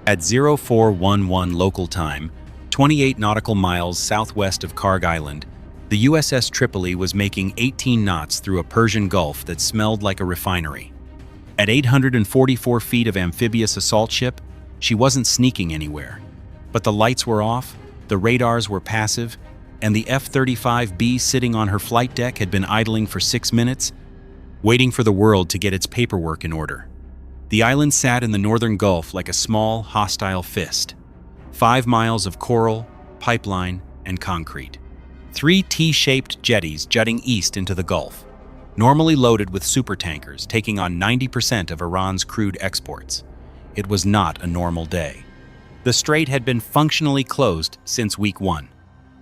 At 0411 local time, 28 nautical miles southwest of Kharg Island, the USS Tripoli was making 18 knots through a Persian Gulf that smelled like a refinery. At 844 feet of amphibious assault ship, she wasn't sneaking anywhere. But the lights were off, the radars were passive, and the F-35B sitting on her flight deck had been idling for 6 minutes, waiting for the world to get its paperwork in order. The island sat in the northern Gulf like a small, hostile fist. 5 miles of coral, pipeline, and concrete. 3 T-shaped jetties jutting east into the Gulf, normally loaded with supertankers taking on 90% of Iran's crude exports. It was not a normal day. The strait had been functionally closed since week 1.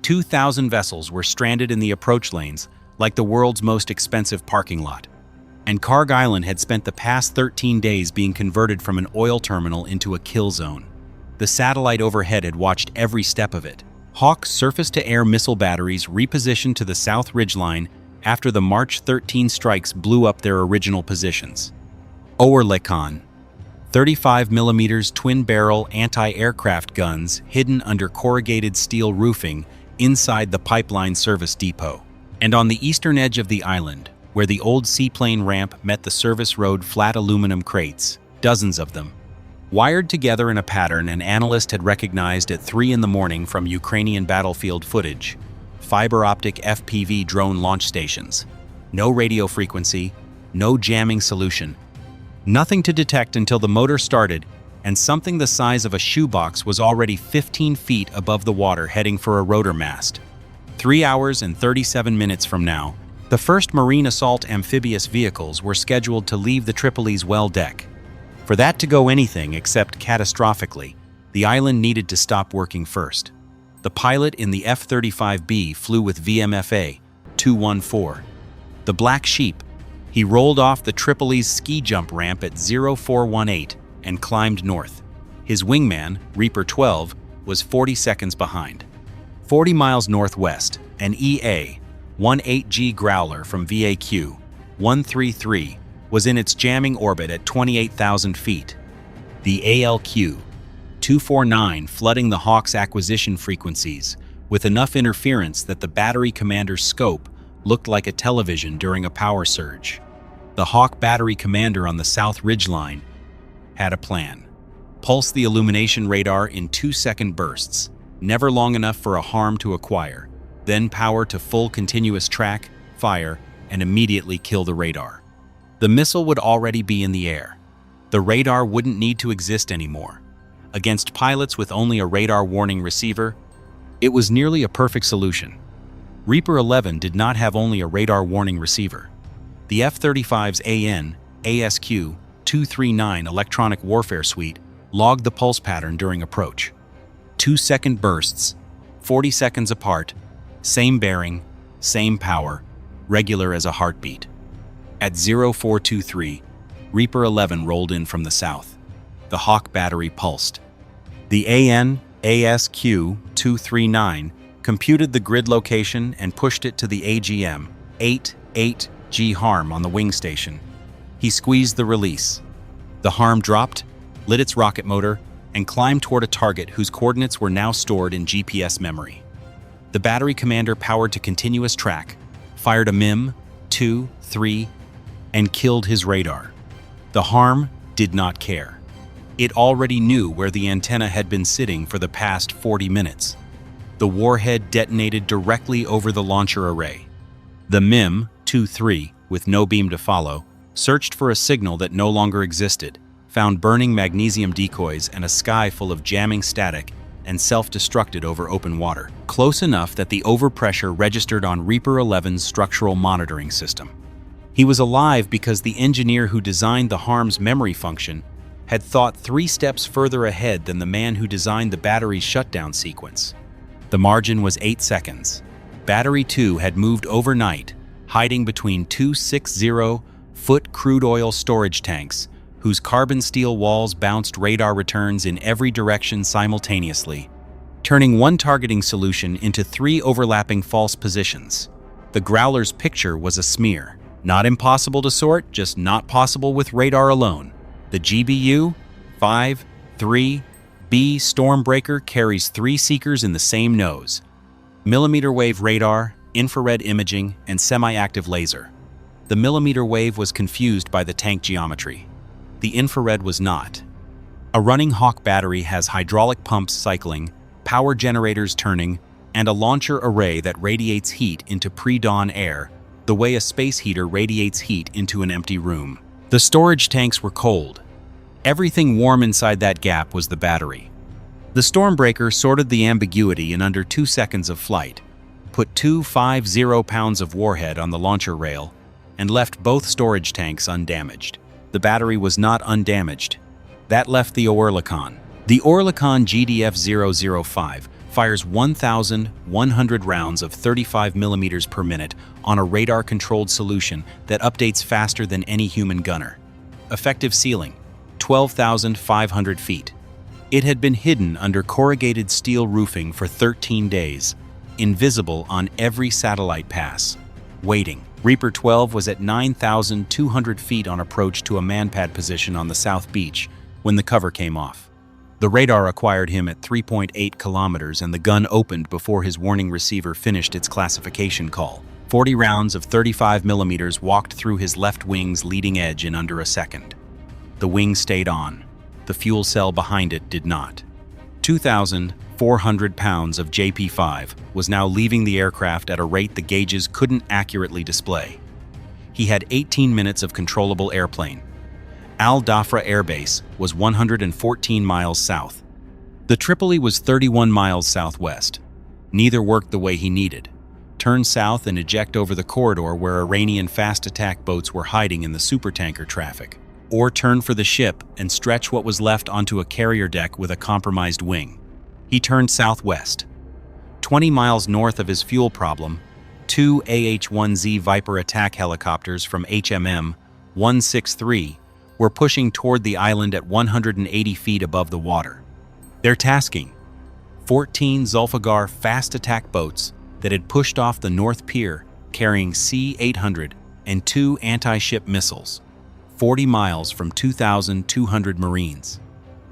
2,000 vessels were stranded in the approach lanes like the world's most expensive parking lot. And Kharg Island had spent the past 13 days being converted from an oil terminal into a kill zone. The satellite overhead had watched every step of it. Hawk surface-to-air missile batteries repositioned to the south ridgeline after the March 13 strikes blew up their original positions. Oerlikon, 35mm twin-barrel anti-aircraft guns hidden under corrugated steel roofing inside the pipeline service depot. And on the eastern edge of the island, where the old seaplane ramp met the service road, flat aluminum crates, dozens of them, wired together in a pattern an analyst had recognized at 3 in the morning from Ukrainian battlefield footage. Fiber-optic FPV drone launch stations. No radio frequency, no jamming solution. Nothing to detect until the motor started, and something the size of a shoebox was already 15 feet above the water heading for a rotor mast. 3 hours and 37 minutes from now, the first marine assault amphibious vehicles were scheduled to leave the Tripoli's well deck. For that to go anything except catastrophically, the island needed to stop working first. The pilot in the F-35B flew with VMFA 214. The black sheep, he rolled off the Tripoli's ski jump ramp at 0418 and climbed north. His wingman, Reaper 12, was 40 seconds behind. 40 miles northwest, an EA-18G Growler from VAQ 133 was in its jamming orbit at 28,000 feet. The ALQ-249 flooding the Hawk's acquisition frequencies with enough interference that the battery commander's scope looked like a television during a power surge. The Hawk battery commander on the south ridgeline had a plan. Pulse the illumination radar in 2-second bursts, never long enough for a harm to acquire, then power to full continuous track, fire, and immediately kill the radar. The missile would already be in the air. The radar wouldn't need to exist anymore. Against pilots with only a radar warning receiver, it was nearly a perfect solution. Reaper 11 did not have only a radar warning receiver. The F-35's AN/ASQ-239 electronic warfare suite logged the pulse pattern during approach. 2-second bursts, 40 seconds apart, same bearing, same power, regular as a heartbeat. At 0423, Reaper 11 rolled in from the south. The Hawk battery pulsed. The AN/ASQ-239 computed the grid location and pushed it to the AGM-88G HARM on the wing station. He squeezed the release. The HARM dropped, lit its rocket motor, and climbed toward a target whose coordinates were now stored in GPS memory. The battery commander powered to continuous track, fired a MIM, 2, 3, and killed his radar. The HARM did not care. It already knew where the antenna had been sitting for the past 40 minutes. The warhead detonated directly over the launcher array. The MIM, 2-3, with no beam to follow, searched for a signal that no longer existed, found burning magnesium decoys and a sky full of jamming static, and self-destructed over open water, close enough that the overpressure registered on Reaper 11's structural monitoring system. He was alive because the engineer who designed the HARM's memory function had thought 3 steps further ahead than the man who designed the battery's shutdown sequence. The margin was 8 seconds. Battery 2 had moved overnight, hiding between 2 60-foot crude oil storage tanks, whose carbon steel walls bounced radar returns in every direction simultaneously, turning one targeting solution into 3 overlapping false positions. The Growler's picture was a smear. Not impossible to sort, just not possible with radar alone. The GBU 5-3 B. StormBreaker carries 3 seekers in the same nose: millimeter wave radar, infrared imaging, and semi-active laser. The millimeter wave was confused by the tank geometry. The infrared was not. A running Hawk battery has hydraulic pumps cycling, power generators turning, and a launcher array that radiates heat into pre-dawn air, the way a space heater radiates heat into an empty room. The storage tanks were cold. Everything warm inside that gap was the battery. The StormBreaker sorted the ambiguity in under 2 seconds of flight, put 250 pounds of warhead on the launcher rail, and left both storage tanks undamaged. The battery was not undamaged. That left the Oerlikon. The Oerlikon GDF-005 fires 1,100 rounds of 35 millimeters per minute on a radar-controlled solution that updates faster than any human gunner. Effective ceiling: 12,500 feet. It had been hidden under corrugated steel roofing for 13 days, invisible on every satellite pass. Waiting. Reaper 12 was at 9,200 feet on approach to a manpad position on the South Beach when the cover came off. The radar acquired him at 3.8 kilometers and the gun opened before his warning receiver finished its classification call. 40 rounds of 35 millimeters walked through his left wing's leading edge in under a second. The wing stayed on. The fuel cell behind it did not. 2,400 pounds of JP-5 was now leaving the aircraft at a rate the gauges couldn't accurately display. He had 18 minutes of controllable airplane. Al Dhafra Air Base was 114 miles south. The Tripoli was 31 miles southwest. Neither worked the way he needed. Turn south and eject over the corridor where Iranian fast attack boats were hiding in the supertanker traffic. Or turn for the ship and stretch what was left onto a carrier deck with a compromised wing. He turned southwest. 20 miles north of his fuel problem, 2 AH-1Z Viper attack helicopters from HMM-163 were pushing toward the island at 180 feet above the water. Their tasking: 14 Zolfaghar fast attack boats that had pushed off the North Pier carrying C-800 and 2 anti-ship missiles, 40 miles from 2,200 Marines.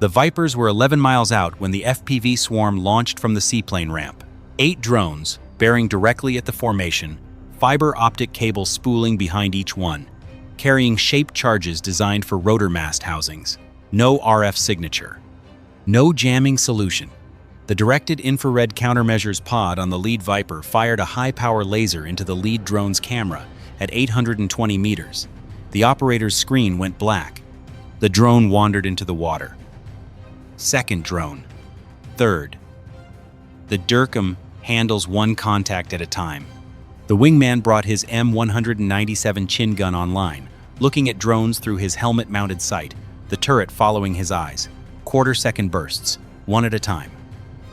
The Vipers were 11 miles out when the FPV swarm launched from the seaplane ramp. 8 drones, bearing directly at the formation, fiber-optic cables spooling behind each one, carrying shaped charges designed for rotor mast housings. No RF signature. No jamming solution. The directed infrared countermeasures pod on the lead Viper fired a high-power laser into the lead drone's camera at 820 meters. The operator's screen went black. The drone wandered into the water. Second drone. Third. The Durkheim handles one contact at a time. The wingman brought his M197 chin gun online, looking at drones through his helmet-mounted sight, the turret following his eyes. Quarter-second bursts, one at a time.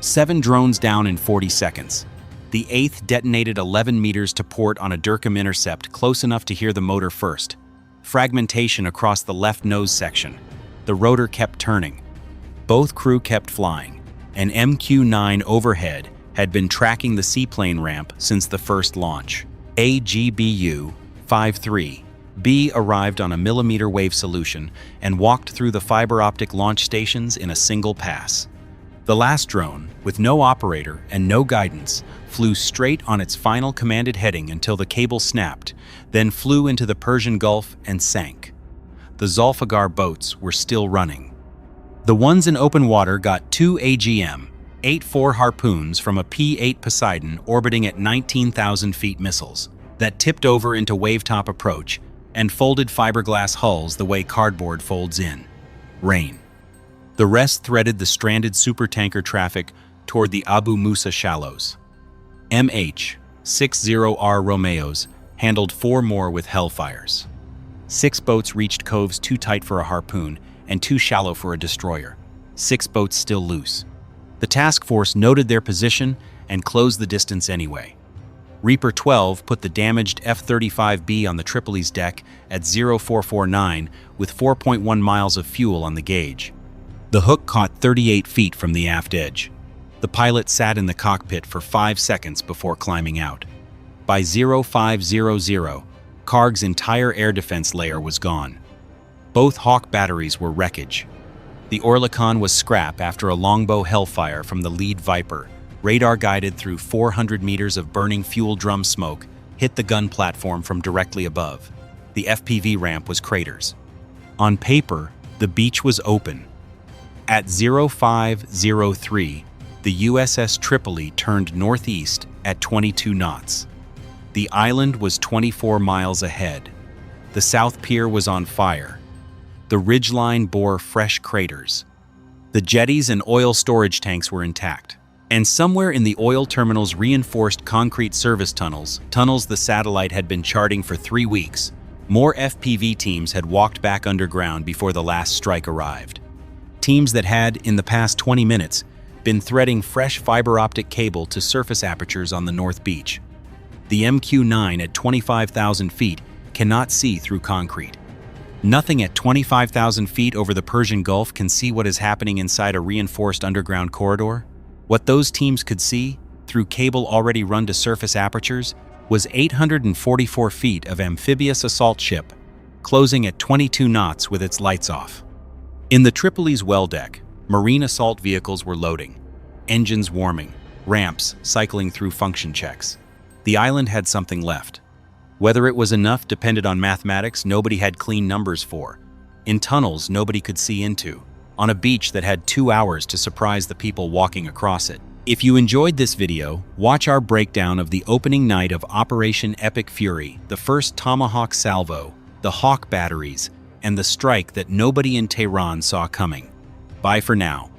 7 drones down in 40 seconds. The 8th detonated 11 meters to port on a Durkheim intercept close enough to hear the motor first. Fragmentation across the left nose section. The rotor kept turning. Both crew kept flying. An MQ-9 overhead had been tracking the seaplane ramp since the first launch. AGBU-53B arrived on a millimeter wave solution and walked through the fiber-optic launch stations in a single pass. The last drone, with no operator and no guidance, flew straight on its final commanded heading until the cable snapped, then flew into the Persian Gulf and sank. The Zolfaghar boats were still running. The ones in open water got 2 AGM-84 harpoons from a P-8 Poseidon orbiting at 19,000 feet missiles that tipped over into wavetop approach and folded fiberglass hulls the way cardboard folds in. Rain. The rest threaded the stranded supertanker traffic toward the Abu Musa shallows. MH-60R Romeos handled 4 more with Hellfires. 6 boats reached coves too tight for a harpoon and too shallow for a destroyer. 6 boats still loose. The task force noted their position and closed the distance anyway. Reaper 12 put the damaged F-35B on the Tripoli's deck at 0449 with 4.1 miles of fuel on the gauge. The hook caught 38 feet from the aft edge. The pilot sat in the cockpit for 5 seconds before climbing out. By 0500, Kharg's entire air defense layer was gone. Both Hawk batteries were wreckage. The Oerlikon was scrap after a longbow hellfire from the lead Viper, radar-guided through 400 meters of burning fuel drum smoke, hit the gun platform from directly above. The FPV ramp was craters. On paper, the beach was open. At 0503, the USS Tripoli turned northeast at 22 knots. The island was 24 miles ahead. The South Pier was on fire. The ridgeline bore fresh craters. The jetties and oil storage tanks were intact. And somewhere in the oil terminal's reinforced concrete service tunnels the satellite had been charting for 3 weeks, more FPV teams had walked back underground before the last strike arrived. Teams that had, in the past 20 minutes, been threading fresh fiber-optic cable to surface apertures on the North Beach. The MQ-9 at 25,000 feet cannot see through concrete. Nothing at 25,000 feet over the Persian Gulf can see what is happening inside a reinforced underground corridor. What those teams could see, through cable already run to surface apertures, was 844 feet of amphibious assault ship, closing at 22 knots with its lights off. In the Tripoli's well deck, marine assault vehicles were loading, engines warming, ramps cycling through function checks. The island had something left. Whether it was enough depended on mathematics nobody had clean numbers for, in tunnels nobody could see into, on a beach that had 2 hours to surprise the people walking across it. If you enjoyed this video, watch our breakdown of the opening night of Operation Epic Fury, the first Tomahawk salvo, the Hawk batteries, and the strike that nobody in Tehran saw coming. Bye for now.